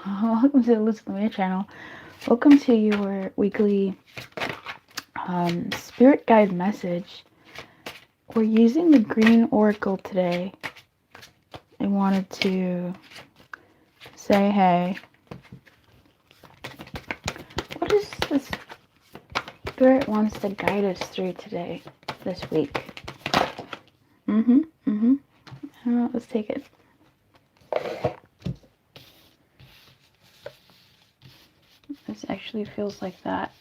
Welcome to the Lumiere channel. Welcome to your weekly spirit guide message. We're using the green oracle today. I wanted to say, hey, what is this spirit wants to guide us through today, this week? Let's take it. This actually feels like that.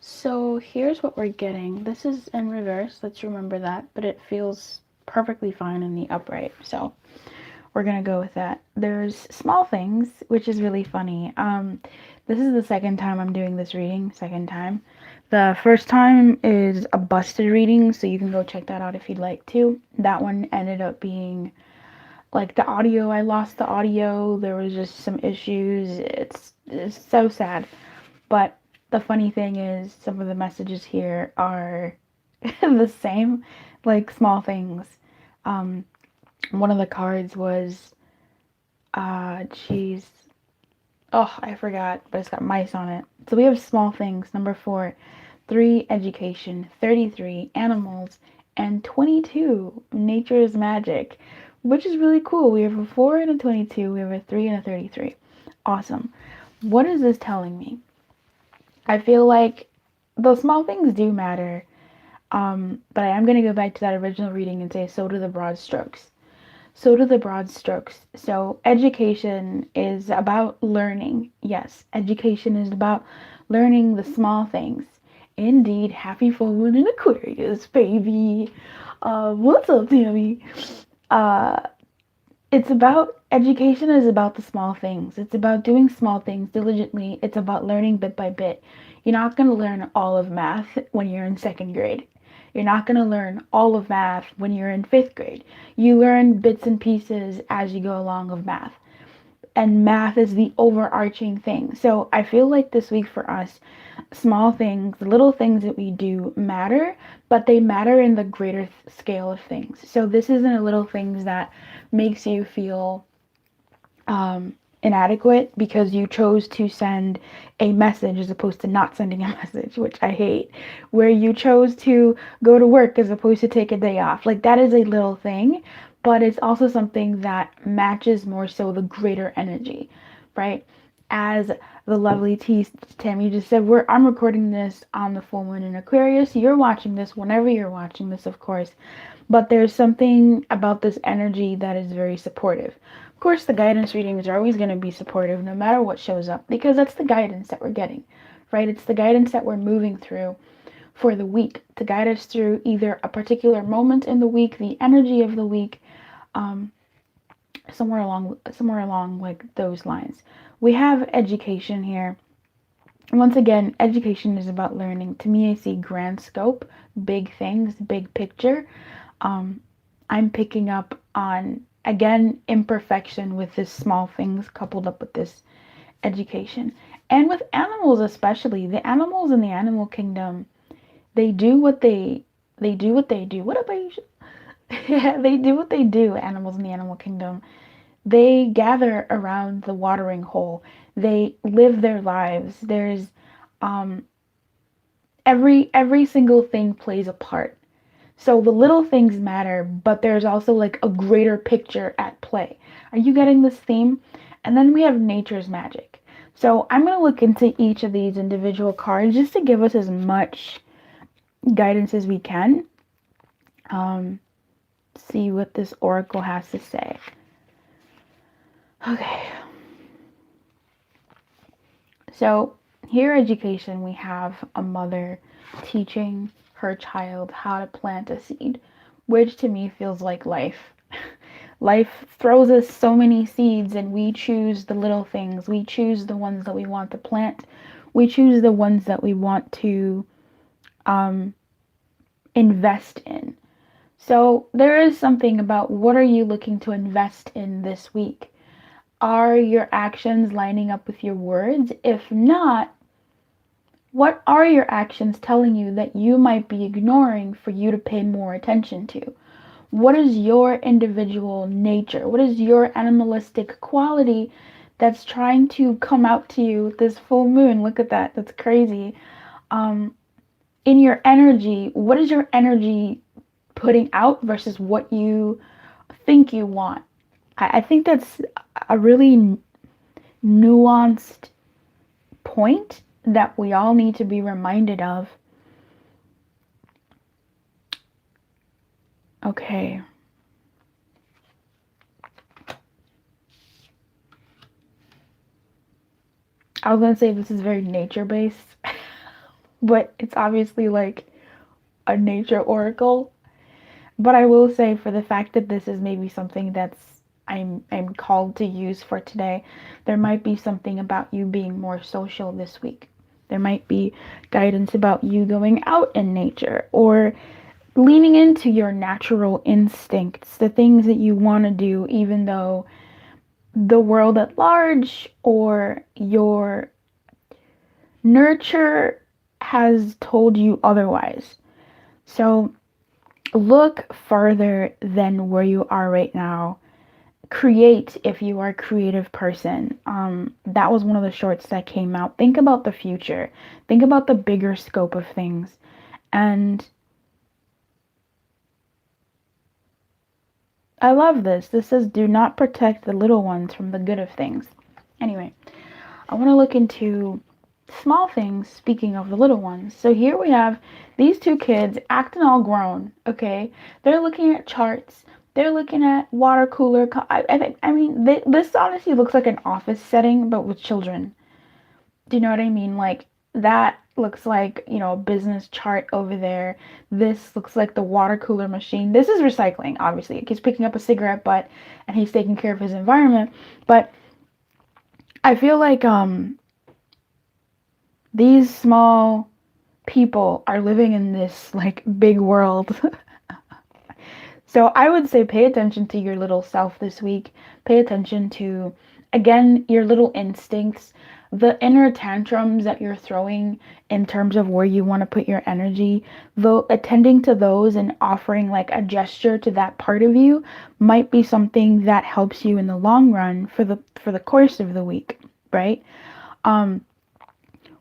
So here's what we're getting. This is in reverse, let's remember that, but it feels perfectly fine in the upright, so we're gonna go with that. There's small things, which is really funny. This is the second time I'm doing this reading, second time. The first time is a busted reading, so you can go check that out if you'd like to. That one ended up being like the audio, I lost the audio, there was just some issues. It's so sad. But the funny thing is some of the messages here are the same, like small things. One of the cards was, geez, oh, I forgot, but it's got mice on it. So we have small things. Number 4, 3, education, 33, animals, and 22, nature is magic, which is really cool. We have a 4 and a 22, we have a 3 and a 33. Awesome. What is this telling me? I feel like the small things do matter, but I am going to go back to that original reading and say, so do the broad strokes. So do the broad strokes. So education is about learning. Yes, education is about learning the small things. Indeed, happy full moon in Aquarius, baby. What's up, Tammy? It's about, education is about the small things. It's about doing small things diligently. It's about learning bit by bit. You're not going to learn all of math when you're in 2nd grade. You're not going to learn all of math when you're in 5th grade. You learn bits and pieces as you go along of math. And math is the overarching thing. So I feel like this week for us, small things, little things that we do matter, but they matter in the greater scale of things. So this isn't a little things that makes you feel inadequate because you chose to send a message as opposed to not sending a message, which I hate, where you chose to go to work as opposed to take a day off. Like, that is a little thing, but it's also something that matches more so the greater energy, right? As the lovely Tammy just said, I'm recording this on the full moon in Aquarius. You're watching this whenever you're watching this, of course, but there's something about this energy that is very supportive. Of course, the guidance readings are always going to be supportive no matter what shows up, because that's the guidance that we're getting, right? It's the guidance that we're moving through for the week to guide us through either a particular moment in the week, the energy of the week, somewhere along like those lines. We have education here. Once again, education is about learning. To me, I see grand scope, big things, big picture. I'm picking up on, again, imperfection with this small things coupled up with this education. And with animals especially, the animals in the animal kingdom, they do what they do. What up, Aisha? Yeah, they do what they do, animals in the animal kingdom. They gather around the watering hole. They live their lives. There's every single thing plays a part. So the little things matter, but there's also like a greater picture at play. Are you getting this theme? And then we have nature's magic. So I'm going to look into each of these individual cards just to give us as much guidance as we can. See what this oracle has to say. Okay. So here, education, we have a mother teaching her child how to plant a seed, which to me feels like life. Life throws us so many seeds and we choose the little things. We choose the ones that we want to plant. We choose the ones that we want to invest in. So there is something about, what are you looking to invest in this week? Are your actions lining up with your words? If not, what are your actions telling you that you might be ignoring for you to pay more attention to? What is your individual nature? What is your animalistic quality that's trying to come out to you this full moon? Look at that. That's crazy. Um, in your energy, what is your energy putting out versus what you think you want? I think that's a really nuanced point that we all need to be reminded of. Okay. I was gonna say this is very nature based, but it's obviously like a nature oracle. But I will say, for the fact that this is maybe something that's I'm called to use for today, there might be something about you being more social this week. There might be guidance about you going out in nature or leaning into your natural instincts, the things that you want to do, even though the world at large or your nurture has told you otherwise. So look farther than where you are right now. Create if you are a creative person. That was one of the shorts that came out. Think about the future. Think about the bigger scope of things. And I love this. This says, do not protect the little ones from the good of things. Anyway, I want to look into small things, speaking of the little ones. So here we have these two kids acting all grown, okay? They're looking at charts. They're looking at water cooler. I mean, this honestly looks like an office setting, but with children. Do you know what I mean? Like, that looks like, you know, a business chart over there. This looks like the water cooler machine. This is recycling, obviously. He's picking up a cigarette butt and he's taking care of his environment. But I feel like these small people are living in this like big world. So I would say pay attention to your little self this week. Pay attention to, again, your little instincts, the inner tantrums that you're throwing in terms of where you want to put your energy. Though attending to those and offering like a gesture to that part of you might be something that helps you in the long run for the course of the week, right?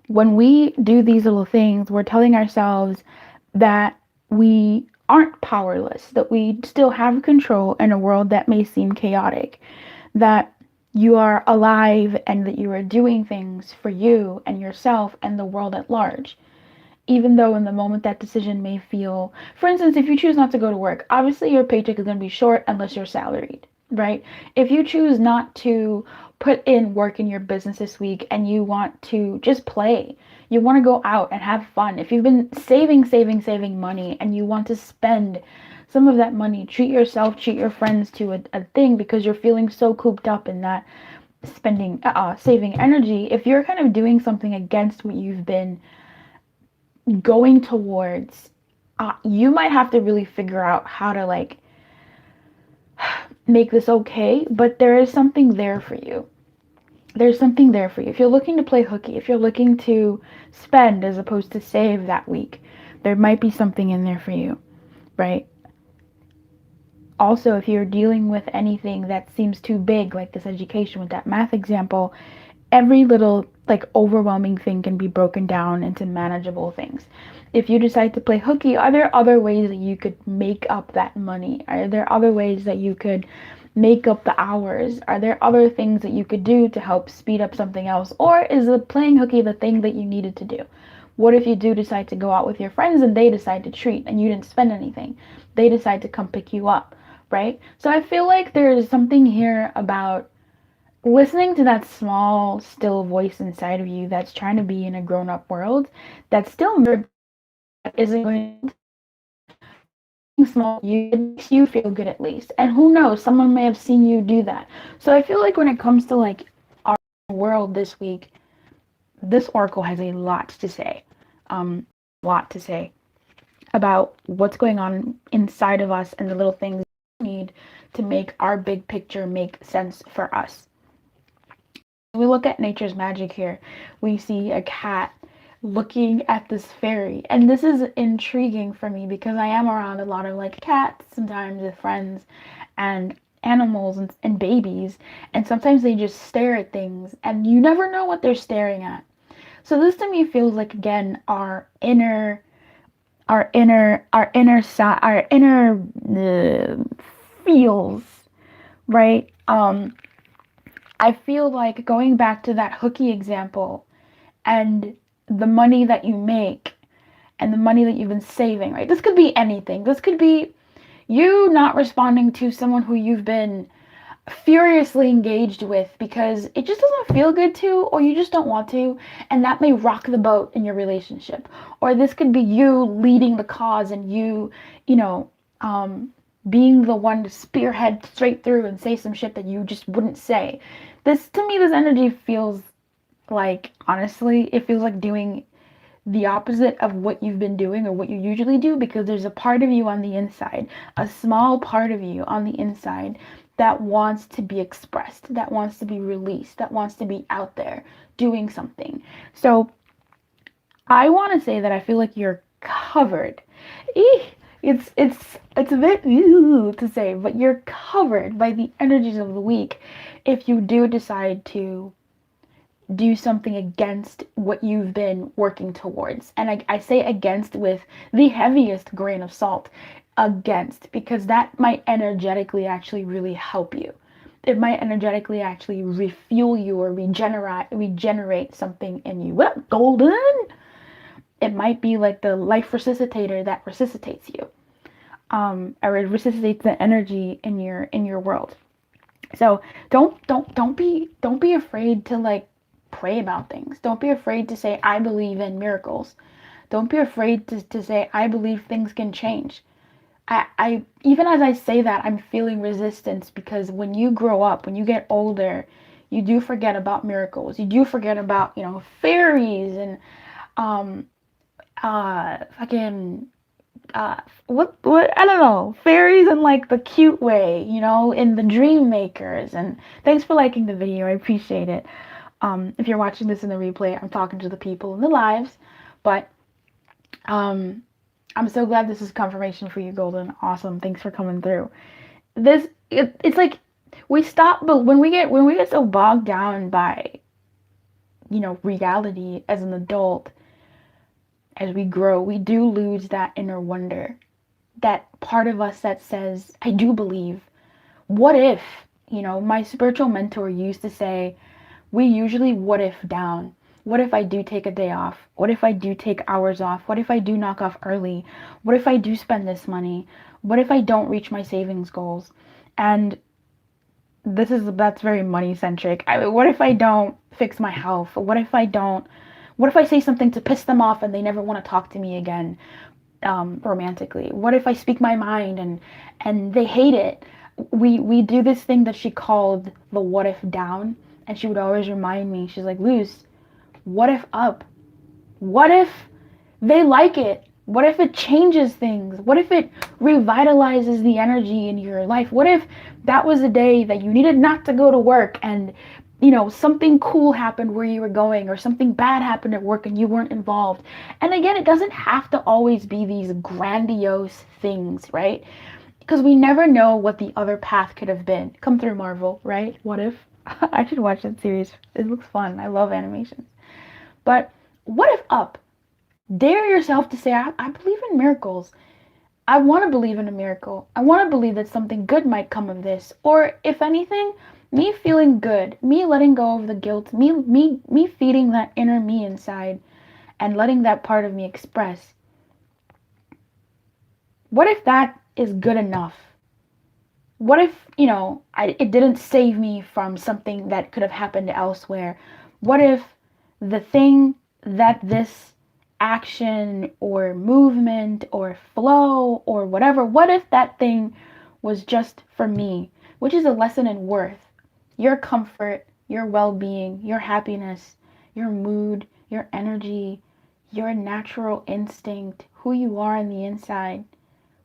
When we do these little things, we're telling ourselves that we aren't powerless, that we still have control in a world that may seem chaotic, that you are alive and that you are doing things for you and yourself and the world at large. Even though in the moment that decision may feel, for instance, if you choose not to go to work, obviously your paycheck is going to be short unless you're salaried, right? If you choose not to put in work in your business this week and you want to just play, you want to go out and have fun. If you've been saving money and you want to spend some of that money, treat yourself, treat your friends to a thing because you're feeling so cooped up in that spending, saving energy. If you're kind of doing something against what you've been going towards, you might have to really figure out how to like make this okay, but there is something there for you. There's something there for you. If you're looking to play hooky, if you're looking to spend as opposed to save that week, there might be something in there for you, right? Also, if you're dealing with anything that seems too big, like this education with that math example, every little like overwhelming thing can be broken down into manageable things. If you decide to play hooky, are there other ways that you could make up that money? Are there other ways that you could make up the hours? Are there other things that you could do to help speed up something else? Or is the playing hooky the thing that you needed to do? What if you do decide to go out with your friends and they decide to treat and you didn't spend anything? They decide to come pick you up, right? So I feel like there's something here about listening to that small, still voice inside of you that's trying to be in a grown up world that's still isn't going to small you, it makes you feel good at least. And who knows, someone may have seen you do that. So I feel like when it comes to like our world this week, this oracle has a lot to say. Lot to say about what's going on inside of us and the little things we need to make our big picture make sense for us. We look at nature's magic here. We see a cat looking at this fairy. And this is intriguing for me because I am around a lot of like cats sometimes with friends and animals and babies. And sometimes they just stare at things and you never know what they're staring at. So this to me feels like again our inner feels, right? I feel like going back to that hooky example and the money that you make and the money that you've been saving, right? This could be anything. This could be you not responding to someone who you've been furiously engaged with because it just doesn't feel good to, or you just don't want to, and that may rock the boat in your relationship. Or this could be you leading the cause and you know, being the one to spearhead straight through and say some shit that you just wouldn't say. This, to me, this energy feels like, honestly, it feels like doing the opposite of what you've been doing or what you usually do, because there's a part of you on the inside, a small part of you on the inside that wants to be expressed, that wants to be released, that wants to be out there doing something. So I want to say that I feel like you're covered. It's a bit to say, but you're covered by the energies of the week if you do decide to do something against what you've been working towards. And I say against with the heaviest grain of salt, against, because that might energetically actually really help you. It might energetically actually refuel you or regenerate something in you. What up, golden? It might be like the life resuscitator that resuscitates you. Or it resuscitates the energy in your world. So don't be afraid to like pray about things. Don't be afraid to say I believe in miracles. Don't be afraid to say I believe things can change. I even as I say that, I'm feeling resistance because when you grow up, when you get older, you do forget about miracles. You do forget about, you know, fairies and um fucking what I don't know, fairies in like the cute way, you know, in the dream makers. And thanks for liking the video, I appreciate it. If you're watching this in the replay, I'm talking to the people in the lives, but I'm so glad this is confirmation for you, Golden. Awesome, thanks for coming through. It's like we stop, but when we get so bogged down by, you know, reality as an adult, as we grow, we do lose that inner wonder, that part of us that says, I do believe. What if, you know, my spiritual mentor used to say, we usually what if down. What if I do take a day off? What if I do take hours off? What if I do knock off early? What if I do spend this money? What if I don't reach my savings goals? And that's very money centric. What if I don't fix my health? What if I say something to piss them off and they never want to talk to me again, romantically? What if I speak my mind and they hate it? We do this thing that she called the what if down, and she would always remind me. She's like, Luz, what if up? What if they like it? What if it changes things? What if it revitalizes the energy in your life? What if that was a day that you needed not to go to work and, you know, something cool happened where you were going, or something bad happened at work and you weren't involved? And again, it doesn't have to always be these grandiose things, right? Because we never know what the other path could have been. Come through, Marvel, right? What if? I should watch that series. It looks fun. I love animations. But what if up? Dare yourself to say, I believe in miracles. I want to believe in a miracle. I want to believe that something good might come of this. Or if anything, me feeling good, me letting go of the guilt, me feeding that inner me inside and letting that part of me express. What if that is good enough? What if, you know, it didn't save me from something that could have happened elsewhere? What if the thing that this action or movement or flow or whatever, what if that thing was just for me, which is a lesson in worth, your comfort, your well-being, your happiness, your mood, your energy, your natural instinct, who you are on the inside,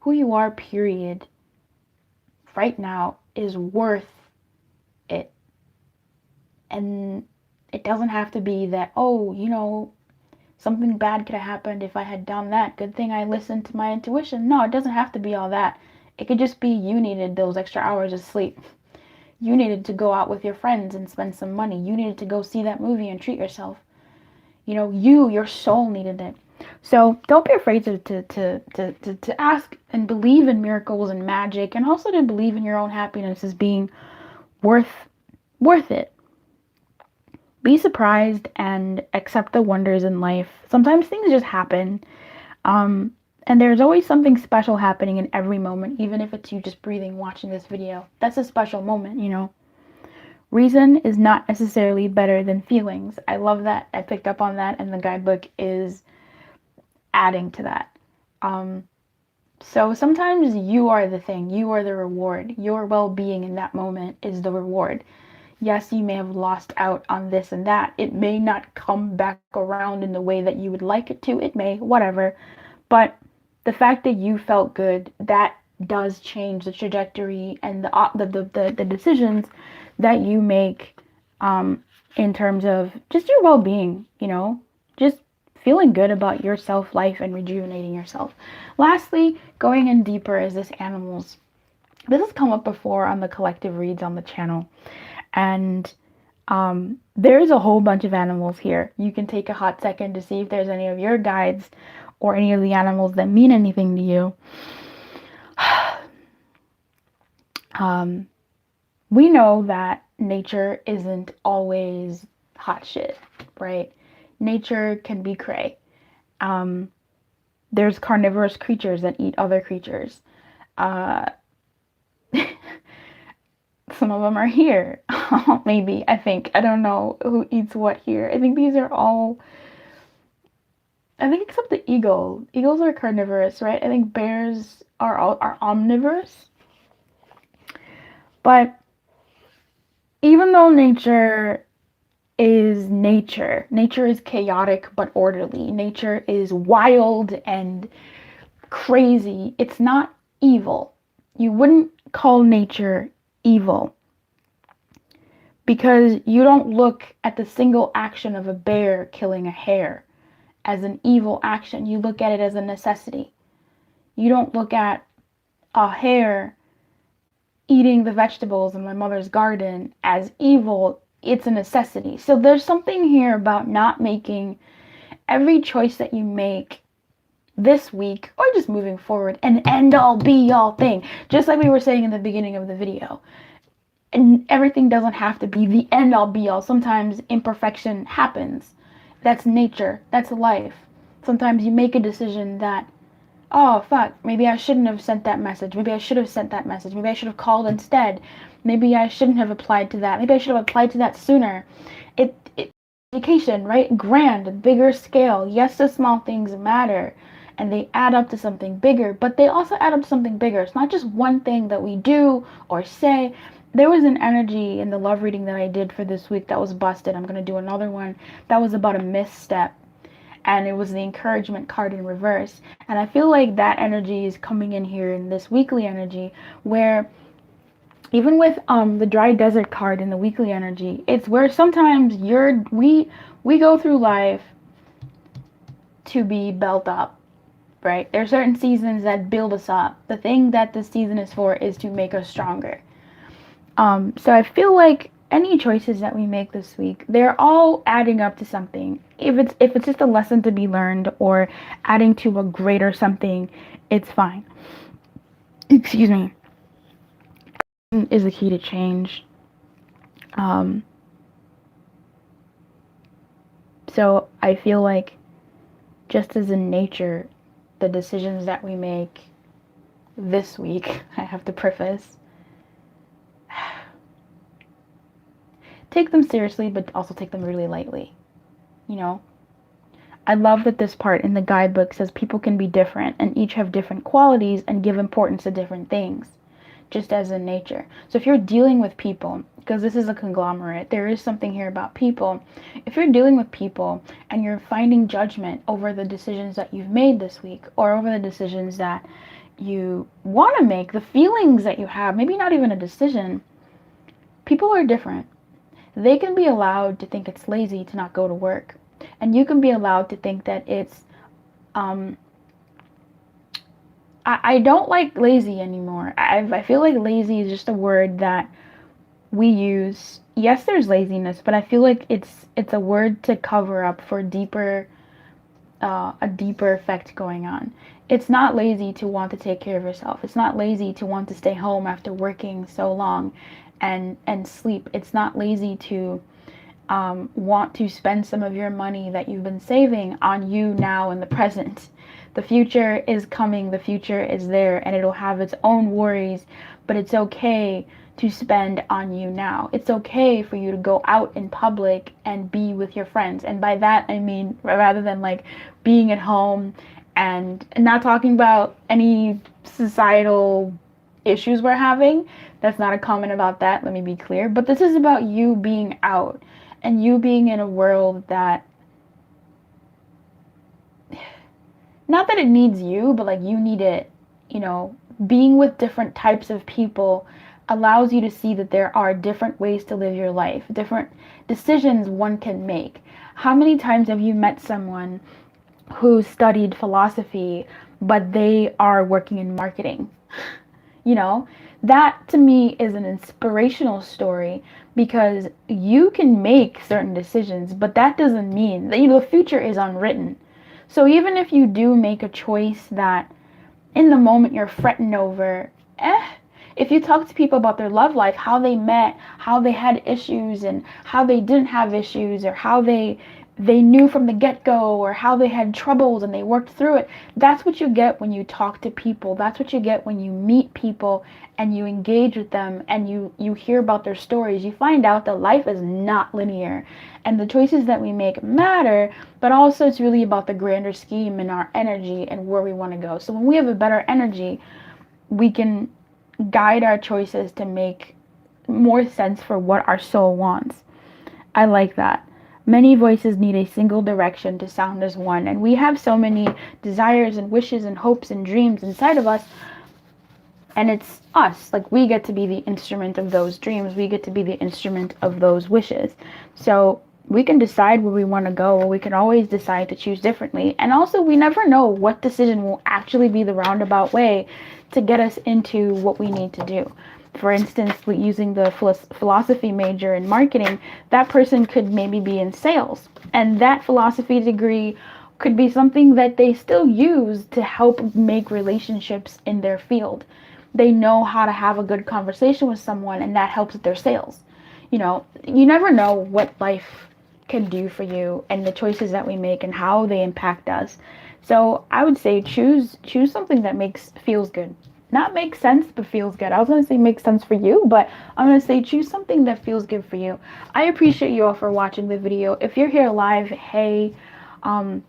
who you are, period, right now is worth it. And it doesn't have to be that, oh, you know, Something bad could have happened if I had done that. Good thing I listened to my intuition. No, it doesn't have to be all that. It could just be you needed those extra hours of sleep. You needed to go out with your friends and spend some money. You needed to go see that movie and treat yourself. You know, your soul needed it. So don't be afraid to ask and believe in miracles and magic, and also to believe in your own happiness as being worth it. Be surprised and accept the wonders in life. Sometimes things just happen. And there's always something special happening in every moment, even if it's you just breathing, watching this video. That's a special moment, you know. Reason is not necessarily better than feelings. I love that. I picked up on that, and the guidebook is adding to that. So sometimes you are the thing, you are the reward. Your well-being in that moment is the reward. Yes, you may have lost out on this and that. It may not come back around in the way that you would like it to. It may, whatever. But the fact that you felt good, that does change the trajectory and the decisions that you make in terms of just your well-being, you know, just feeling good about yourself, life, and rejuvenating yourself. Lastly, going in deeper is this animals. This has come up before on the collective reads on the channel. And there's a whole bunch of animals here. You can take a hot second to see if there's any of your guides or any of the animals that mean anything to you. We know that nature isn't always hot shit, right? Nature can be cray. There's carnivorous creatures that eat other creatures. Some of them are here. Maybe, I think. I don't know who eats what here. I think these are all... I think except the eagle. Eagles are carnivorous, right? I think bears are omnivorous. But even though nature is nature is chaotic but orderly. Nature is wild and crazy. It's not evil. You wouldn't call nature evil because you don't look at the single action of a bear killing a hare as an evil action. You look at it as a necessity. You don't look at a hare eating the vegetables in my mother's garden as evil. It's a necessity. So there's something here about not making every choice that you make this week or just moving forward an end-all be-all thing. Just like we were saying in the beginning of the video. And everything doesn't have to be the end-all be-all. Sometimes imperfection happens. That's nature. That's life. Sometimes you make a decision that, oh, fuck, maybe I shouldn't have sent that message. Maybe I should have sent that message. Maybe I should have called instead. Maybe I shouldn't have applied to that. Maybe I should have applied to that sooner. Education, right? Grand, bigger scale. Yes, the small things matter. And they add up to something bigger. But they also add up to something bigger. It's not just one thing that we do or say. There was an energy in the love reading that I did for this week that was busted. I'm going to do another one. That was about a misstep. And it was the encouragement card in reverse. And I feel like that energy is coming in here in this weekly energy where even with the dry desert card in the weekly energy, it's where sometimes we go through life to be built up, right? There are certain seasons that build us up. The thing that this season is for is to make us stronger. So I feel like any choices that we make this week, they're all adding up to something. If it's just a lesson to be learned or adding to a greater something, it's fine. Excuse me. Is the key to change. So I feel like just as in nature, the decisions that we make this week, I have to preface, take them seriously, but also take them really lightly. You know, I love that this part in the guidebook says people can be different and each have different qualities and give importance to different things, just as in nature. So if you're dealing with people, because this is a conglomerate, there is something here about people. If you're dealing with people and you're finding judgment over the decisions that you've made this week or over the decisions that you want to make, the feelings that you have, maybe not even a decision, people are different. They can be allowed to think it's lazy to not go to work. And you can be allowed to think that it's, I don't like lazy anymore. I feel like lazy is just a word that we use. Yes, there's laziness, but I feel like it's a word to cover up for a deeper effect going on. It's not lazy to want to take care of yourself. It's not lazy to want to stay home after working so long and sleep. It's not lazy to want to spend some of your money that you've been saving on you now in the present. The future is coming, the future is there, and it'll have its own worries, but it's okay to spend on you now. It's okay for you to go out in public and be with your friends. And by that, I mean, rather than like being at home and not talking about any societal issues we're having. That's not a comment about that, let me be clear. But this is about you being out and you being in a world that, not that it needs you, but like you need it, you know, being with different types of people allows you to see that there are different ways to live your life, different decisions one can make. How many times have you met someone who studied philosophy, but they are working in marketing? You know, that to me is an inspirational story because you can make certain decisions, but that doesn't mean that, you know, the future is unwritten. So even if you do make a choice that in the moment you're fretting over, if you talk to people about their love life, how they met, how they had issues and how they didn't have issues, or how they knew from the get-go, or how they had troubles and they worked through it. That's what you get when you talk to people. That's what you get when you meet people and you engage with them and you hear about their stories. You find out that life is not linear and the choices that we make matter, but also it's really about the grander scheme and our energy and where we want to go. So when we have a better energy, we can guide our choices to make more sense for what our soul wants. I like that. Many voices need a single direction to sound as one, and we have so many desires and wishes and hopes and dreams inside of us, and it's us. Like, we get to be the instrument of those dreams. We get to be the instrument of those wishes. So we can decide where we want to go, or we can always decide to choose differently. And also, we never know what decision will actually be the roundabout way to get us into what we need to do. For instance, using the philosophy major in marketing, that person could maybe be in sales. And that philosophy degree could be something that they still use to help make relationships in their field. They know how to have a good conversation with someone, and that helps with their sales. You know, you never know what life can do for you and the choices that we make and how they impact us. So I would say choose something that feels good. Not makes sense, but feels good. I was going to say makes sense for you, but I'm going to say choose something that feels good for you. I appreciate you all for watching the video. If you're here live, hey, I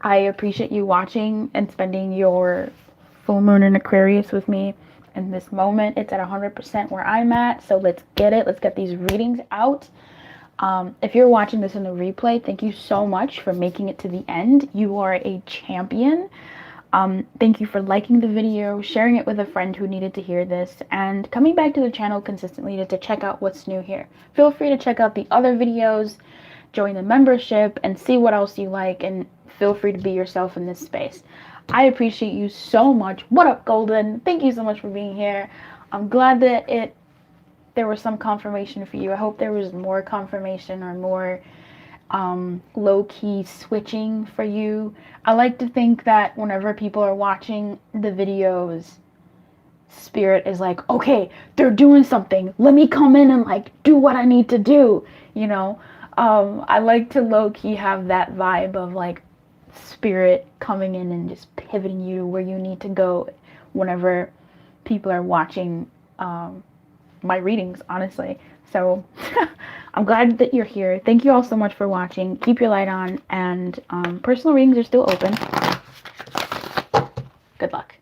appreciate you watching and spending your full moon in Aquarius with me in this moment. It's at 100% where I'm at, so let's get it. Let's get these readings out. If you're watching this in the replay, thank you so much for making it to the end. You are a champion. Thank you for liking the video, sharing it with a friend who needed to hear this, and coming back to the channel consistently to check out what's new here. Feel free to check out the other videos, join the membership, and see what else you like, and feel free to be yourself in this space. I appreciate you so much. What up, Golden? Thank you so much for being here. I'm glad that there was some confirmation for you. I hope there was more confirmation or more low-key switching for you. I like to think that whenever people are watching the videos, spirit is like, okay, they're doing something, let me come in and like do what I need to do, you know. I like to low-key have that vibe of like spirit coming in and just pivoting you to where you need to go whenever people are watching my readings, honestly. So I'm glad that you're here. Thank you all so much for watching. Keep your light on, and personal readings are still open. Good luck.